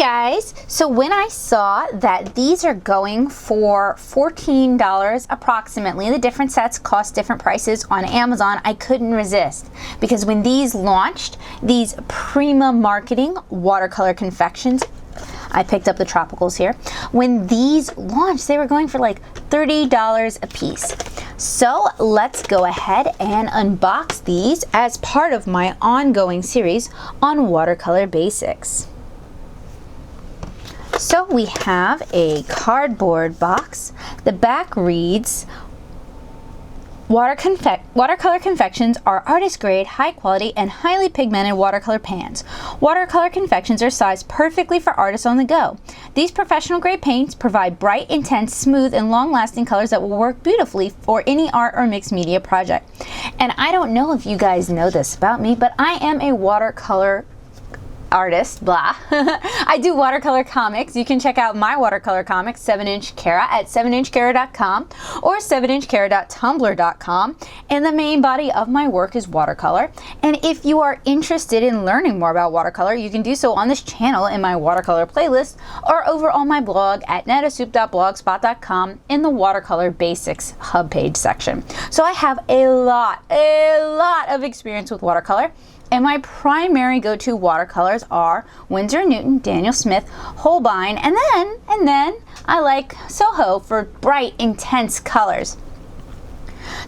Guys, so when I saw that these are going for $14 approximately, the different sets cost different prices on Amazon, I couldn't resist, because when these launched, these Prima Marketing Watercolor Confections, I picked up the tropicals here, when these launched they were going for like $30 a piece. So let's go ahead and unbox these as part of my ongoing series on watercolor basics. So we have a cardboard box. The back reads, Watercolor Confections are artist-grade, high-quality, and highly pigmented watercolor pans. Watercolor confections are sized perfectly for artists on the go. These professional-grade paints provide bright, intense, smooth, and long-lasting colors that will work beautifully for any art or mixed media project. And I don't know if you guys know this about me, but I am a watercolor artist, blah. I do watercolor comics. You can check out my watercolor comics, 7-inch Cara, at 7inchcara.com or 7inchcara.tumblr.com. And the main body of my work is watercolor. And if you are interested in learning more about watercolor, you can do so on this channel in my watercolor playlist or over on my blog at nettasoup.blogspot.com in the watercolor basics hub page section. So I have a lot of experience with watercolor. And my primary go-to watercolors are Winsor & Newton, Daniel Smith, Holbein, and then I like Soho for bright, intense colors.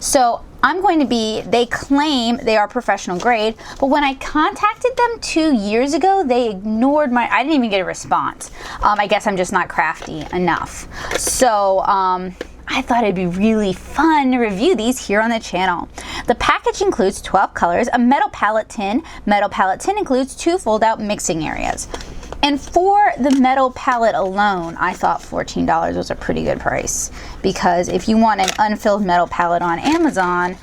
So I'm going to be, they claim they are professional grade, but when I contacted them 2 years ago, they ignored I didn't even get a response. I guess I'm just not crafty enough. So, I thought it'd be really fun to review these here on the channel. The package includes 12 colors, a metal palette tin. Metal palette tin includes 2 fold-out mixing areas. And for the metal palette alone, I thought $14 was a pretty good price, because if you want an unfilled metal palette on Amazon,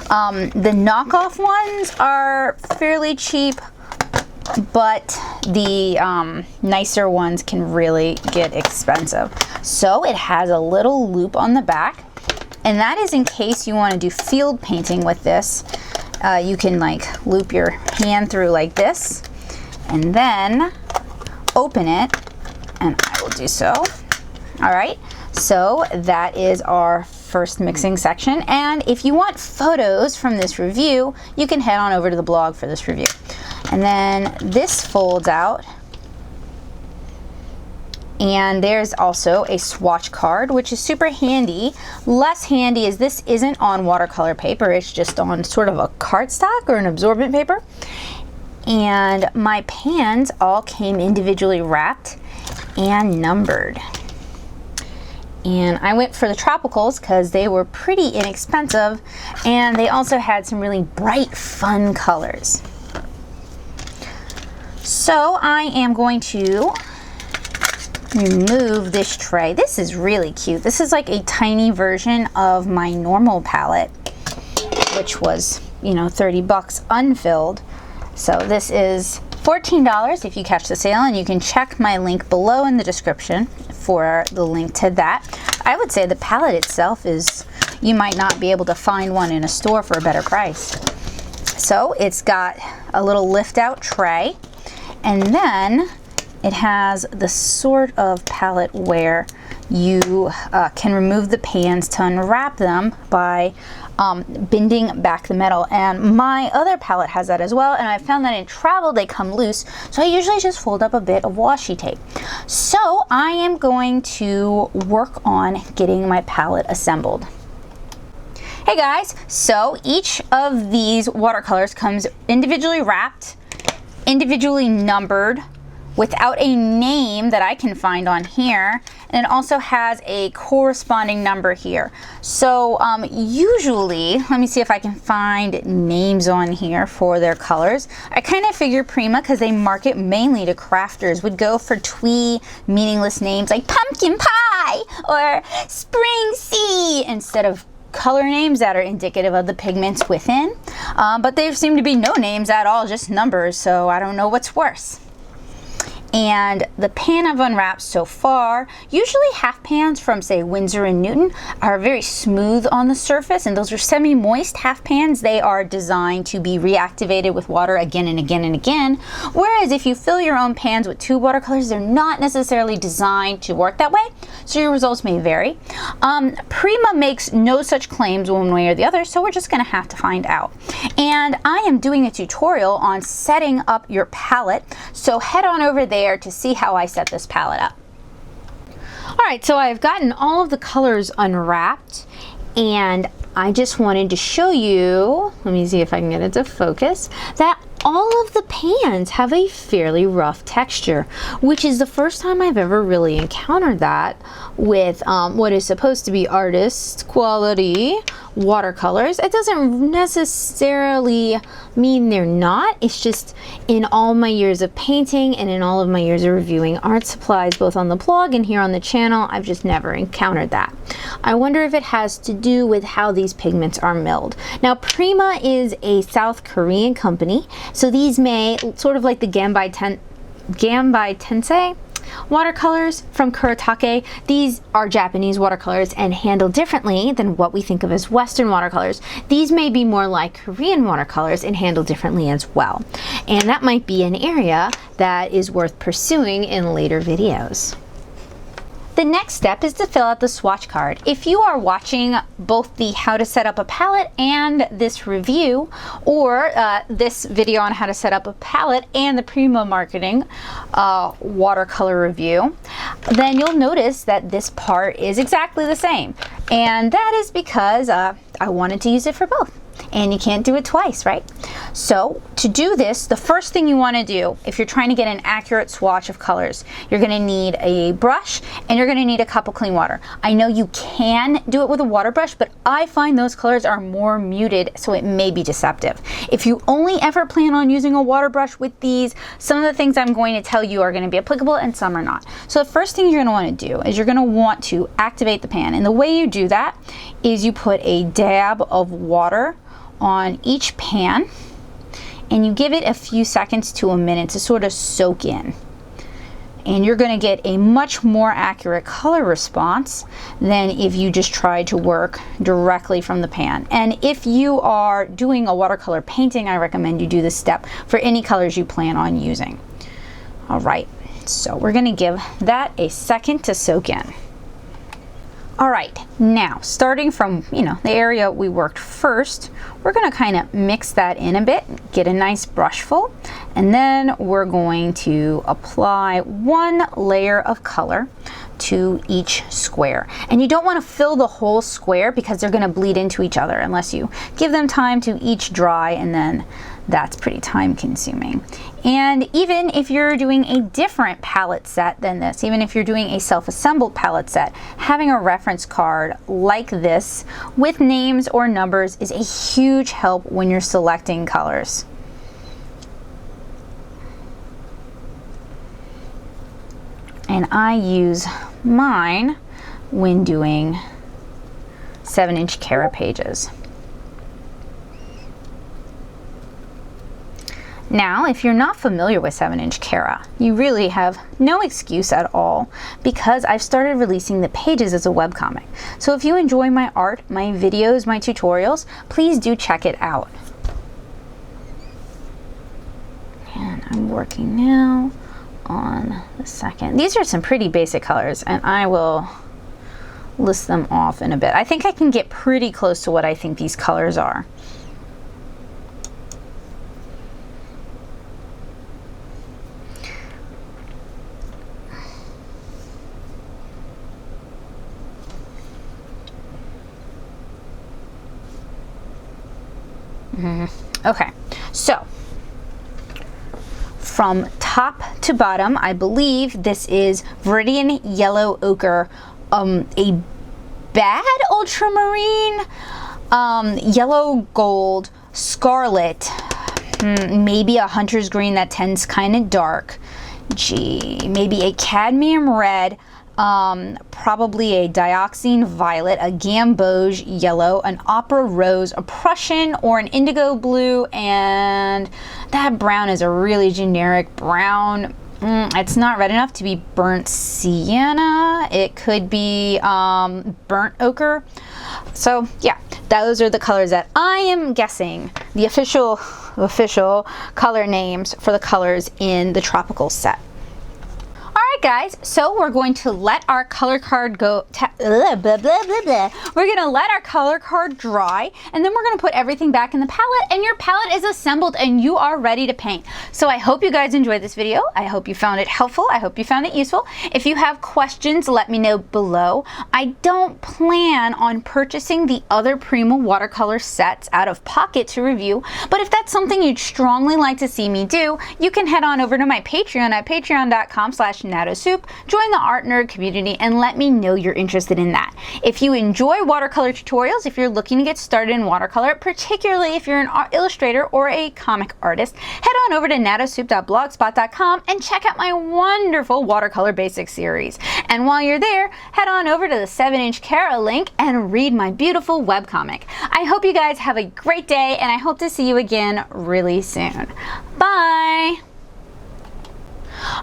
the knockoff ones are fairly cheap, but the nicer ones can really get expensive. So it has a little loop on the back, and that is in case you want to do field painting with this. You can like loop your hand through like this and then open it, and I will do so. All right, so that is our first mixing section, and if you want photos from this review, you can head on over to the blog for this review. And then this folds out, and there's also a swatch card, which is super handy. Less handy is this isn't on watercolor paper, it's just on sort of a cardstock or an absorbent paper. And my pans all came individually wrapped and numbered. And I went for the tropicals because they were pretty inexpensive, and they also had some really bright, fun colors. So I am going to remove this tray. This is really cute. This is like a tiny version of my normal palette, which was, you know, 30 bucks unfilled. So this is $14 if you catch the sale, and you can check my link below in the description for the link to that. I would say the palette itself is, you might not be able to find one in a store for a better price. So it's got a little lift out tray, and then it has the sort of palette where you can remove the pans to unwrap them by bending back the metal. And my other palette has that as well, and I found that in travel they come loose, so I usually just fold up a bit of washi tape. So I am going to work on getting my palette assembled. Hey guys, so each of these watercolors comes individually wrapped, individually numbered, without a name that I can find on here, and it also has a corresponding number here. So usually, let me see if I can find names on here for their colors. I kind of figure Prima, because they market mainly to crafters, would go for twee, meaningless names like pumpkin pie or spring sea instead of color names that are indicative of the pigments within. But there seem to be no names at all, just numbers, so I don't know what's worse. And the pan I've unwrapped so far, usually half pans from say Winsor and Newton are very smooth on the surface, and those are semi-moist half pans. They are designed to be reactivated with water again and again and again. Whereas if you fill your own pans with tube watercolors, they're not necessarily designed to work that way, so your results may vary. Prima makes no such claims one way or the other, so we're just gonna have to find out. And I am doing a tutorial on setting up your palette, so head on over there to see how I set this palette up. All right, so I've gotten all of the colors unwrapped, and I just wanted to show you, let me see if I can get it to focus, that all of the pans have a fairly rough texture, which is the first time I've ever really encountered that with what is supposed to be artist quality watercolors. It doesn't necessarily mean they're not. It's just in all my years of painting and in all of my years of reviewing art supplies, both on the blog and here on the channel, I've just never encountered that. I wonder if it has to do with how these pigments are milled. Now, Prima is a South Korean company, so these may, sort of like the Ganbai Tensei watercolors from Kuretake, these are Japanese watercolors and handled differently than what we think of as Western watercolors. These may be more like Korean watercolors and handled differently as well. And that might be an area that is worth pursuing in later videos. The next step is to fill out the swatch card. If you are watching both the how to set up a palette and this review, or this video on how to set up a palette and the Prima Marketing watercolor review, then you'll notice that this part is exactly the same. And that is because I wanted to use it for both. And you can't do it twice, right? So to do this, the first thing you want to do, if you're trying to get an accurate swatch of colors, you're going to need a brush and you're going to need a cup of clean water. I know you can do it with a water brush, but I find those colors are more muted, so it may be deceptive. If you only ever plan on using a water brush with these, some of the things I'm going to tell you are going to be applicable and some are not. So the first thing you're going to want to do is you're going to want to activate the pan. And the way you do that is you put a dab of water on each pan and you give it a few seconds to a minute to sort of soak in, and you're going to get a much more accurate color response than if you just try to work directly from the pan. And if you are doing a watercolor painting, I recommend you do this step for any colors you plan on using. All right, so we're going to give that a second to soak in. All right, now starting from, the area we worked first, we're going to kind of mix that in a bit, get a nice brush full, and then we're going to apply one layer of color to each square. And you don't want to fill the whole square because they're going to bleed into each other unless you give them time to each dry, and then that's pretty time consuming. And even if you're doing a different palette set than this, even if you're doing a self-assembled palette set, having a reference card like this with names or numbers is a huge help when you're selecting colors. And I use mine when doing 7-inch Cara pages. Now, if you're not familiar with 7-inch Cara, you really have no excuse at all because I've started releasing the pages as a webcomic. So if you enjoy my art, my videos, my tutorials, please do check it out. And I'm working now on the second. These are some pretty basic colors, and I will list them off in a bit. I think I can get pretty close to what I think these colors are. Okay, so from top to bottom, I believe this is Viridian Yellow Ochre, a bad ultramarine, yellow gold, scarlet, maybe a hunter's green that tends kind of dark, maybe a cadmium red, probably a dioxine violet, a gamboge yellow, an opera rose, a Prussian, or an indigo blue, and that brown is a really generic brown. It's not red enough to be burnt sienna. It could be burnt ochre. So yeah, those are the colors that I am guessing the official color names for the colors in the tropical set. Alright guys, so we're going to let our color card go, we're going to let our color card dry, and then we're going to put everything back in the palette, and your palette is assembled and you are ready to paint. So I hope you guys enjoyed this video. I hope you found it helpful. I hope you found it useful. If you have questions, let me know below. I don't plan on purchasing the other Prima watercolor sets out of pocket to review, but if that's something you'd strongly like to see me do, you can head on over to my Patreon at patreon.com/natosoup, join the art nerd community, and let me know you're interested in that. If you enjoy watercolor tutorials, if you're looking to get started in watercolor, particularly if you're an illustrator or a comic artist, head on over to natosoup.blogspot.com and check out my wonderful watercolor basics series. And while you're there, head on over to the 7-inch Cara link and read my beautiful webcomic. I hope you guys have a great day, and I hope to see you again really soon. Bye!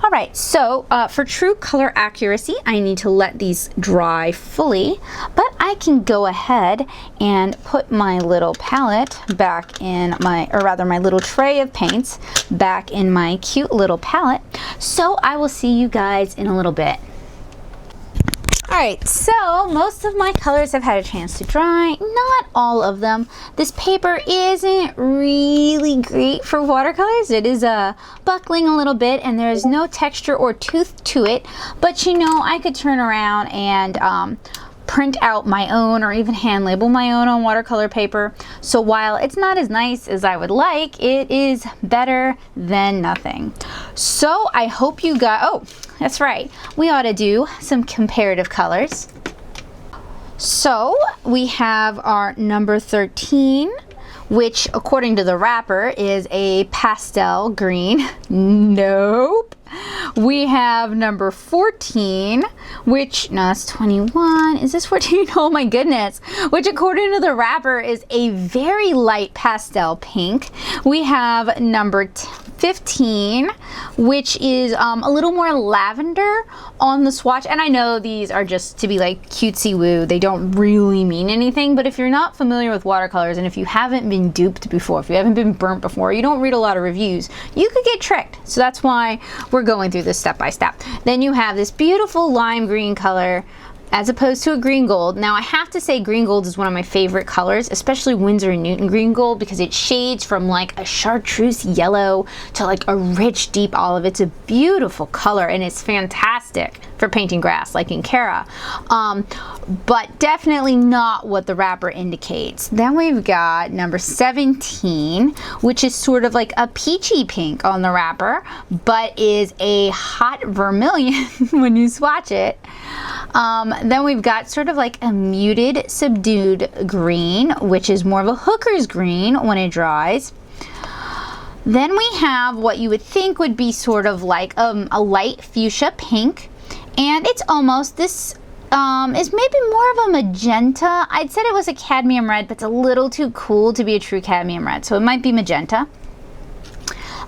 Alright, so for true color accuracy, I need to let these dry fully, but I can go ahead and put my little palette back in my, or rather my little tray of paints back in my cute little palette. So I will see you guys in a little bit. Alright, so most of my colors have had a chance to dry, not all of them. This paper isn't really great for watercolors. It is buckling a little bit and there's no texture or tooth to it, but you know, I could turn around and print out my own or even hand label my own on watercolor paper. So while it's not as nice as I would like, it is better than nothing. So I hope you got, oh, that's right, we ought to do some comparative colors. So we have our number 13, which according to the wrapper is a pastel green. Nope. We have number 14, which, no, that's 21. Is this 14? Oh my goodness. Which according to the wrapper is a very light pastel pink. We have number 15, which is a little more lavender on the swatch. And I know these are just to be like cutesy woo. They don't really mean anything, but if you're not familiar with watercolors and if you haven't been duped before, if you haven't been burnt before, you don't read a lot of reviews, you could get tricked. So that's why we're going through this step by step. Then you have this beautiful lime green color as opposed to a green gold. Now I have to say green gold is one of my favorite colors, especially Winsor & Newton green gold, because it shades from like a chartreuse yellow to like a rich deep olive. It's a beautiful color and it's fantastic for painting grass like in Cara, but definitely not what the wrapper indicates. Then we've got number 17, which is sort of like a peachy pink on the wrapper, but is a hot vermilion when you swatch it. Then we've got sort of like a muted subdued green, which is more of a hooker's green when it dries. Then we have what you would think would be sort of like a light fuchsia pink, and it's almost, this is maybe more of a magenta. I'd said it was a cadmium red, but it's a little too cool to be a true cadmium red, so it might be magenta.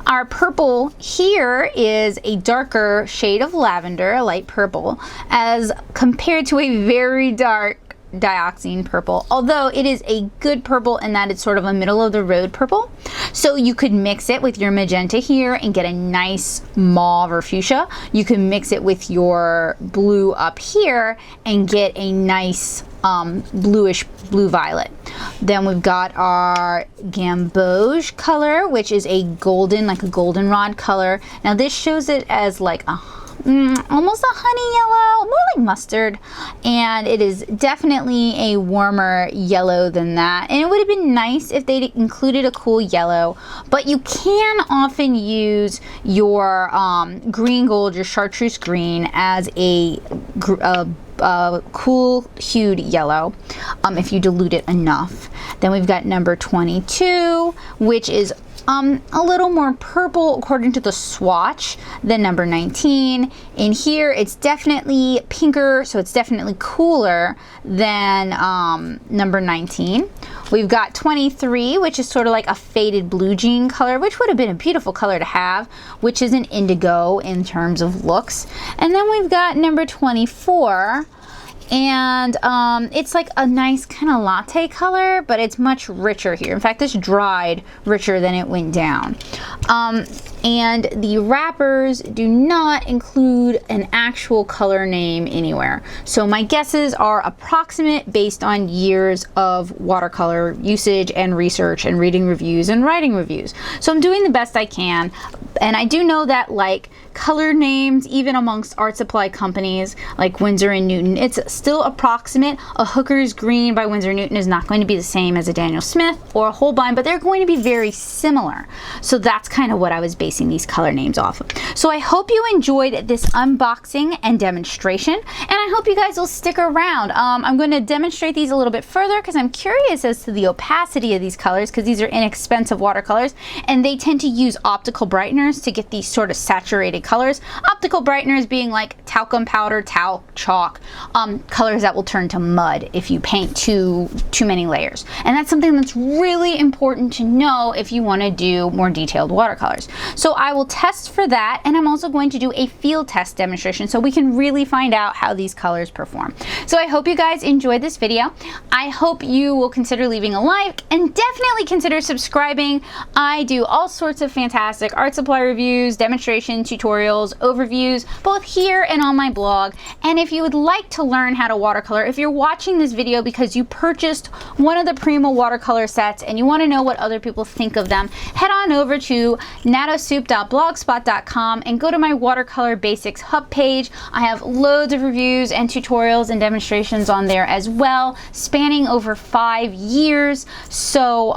Our purple here is a darker shade of lavender, a light purple, as compared to a very dark dioxine purple, although it is a good purple in that it's sort of a middle of the road purple. So you could mix it with your magenta here and get a nice mauve or fuchsia. You can mix it with your blue up here and get a nice bluish blue violet. Then we've got our gamboge color, which is a golden, like a goldenrod color. Now this shows it as like a almost a honey yellow, more like mustard, and it is definitely a warmer yellow than that. And it would have been nice if they included a cool yellow, but you can often use your green gold, your chartreuse green, as a cool hued yellow if you dilute it enough. Then we've got number 22, which is a little more purple according to the swatch than number 19. In here it's definitely pinker, so it's definitely cooler than number 19. We've got 23, which is sort of like a faded blue jean color, which would have been a beautiful color to have, which is an indigo in terms of looks. And then we've got number 24, and it's like a nice kind of latte color, but it's much richer here. In fact, this dried richer than it went down. And the wrappers do not include an actual color name anywhere. So my guesses are approximate based on years of watercolor usage and research and reading reviews and writing reviews. So I'm doing the best I can. And I do know that like color names, even amongst art supply companies like Winsor and Newton, it's still approximate. A Hooker's Green by Winsor Newton is not going to be the same as a Daniel Smith or a Holbein, but they're going to be very similar. So that's kind of what I was basing these color names off of. So I hope you enjoyed this unboxing and demonstration, and I hope you guys will stick around. I'm going to demonstrate these a little bit further because I'm curious as to the opacity of these colors, because these are inexpensive watercolors and they tend to use optical brighteners to get these sort of saturated colors. Optical brighteners being like talcum powder, talc, chalk, colors that will turn to mud if you paint too many layers. And that's something that's really important to know if you want to do more detailed watercolors. So I will test for that, and I'm also going to do a field test demonstration so we can really find out how these colors perform. So I hope you guys enjoyed this video. I hope you will consider leaving a like and definitely consider subscribing. I do all sorts of fantastic art supply reviews, demonstration tutorials, overviews, both here and on my blog. And if you would like to learn how to watercolor, if you're watching this video because you purchased one of the Prima watercolor sets and you want to know what other people think of them, head on over to natosoup.blogspot.com and go to my watercolor basics hub page. I have loads of reviews and tutorials and demonstrations on there as well, spanning over 5 years. So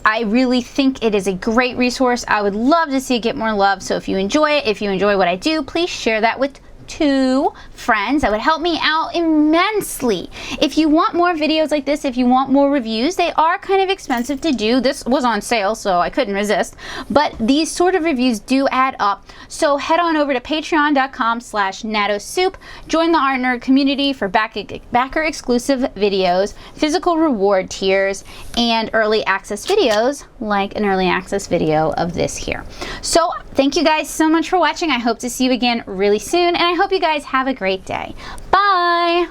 I really think it is a great resource. I would love to see it get more love. So if you enjoy it, if you enjoy what I do, please share that with 2 friends. That would help me out immensely. If you want more videos like this, if you want more reviews, they are kind of expensive to do. This was on sale, so I couldn't resist. But these sort of reviews do add up. So head on over to patreon.com/natosoup. Join the Art Nerd community for backer exclusive videos, physical reward tiers, and early access videos like an early access video of this here. So thank you guys so much for watching. I hope to see you again really soon, and I hope you guys have a great day. Bye!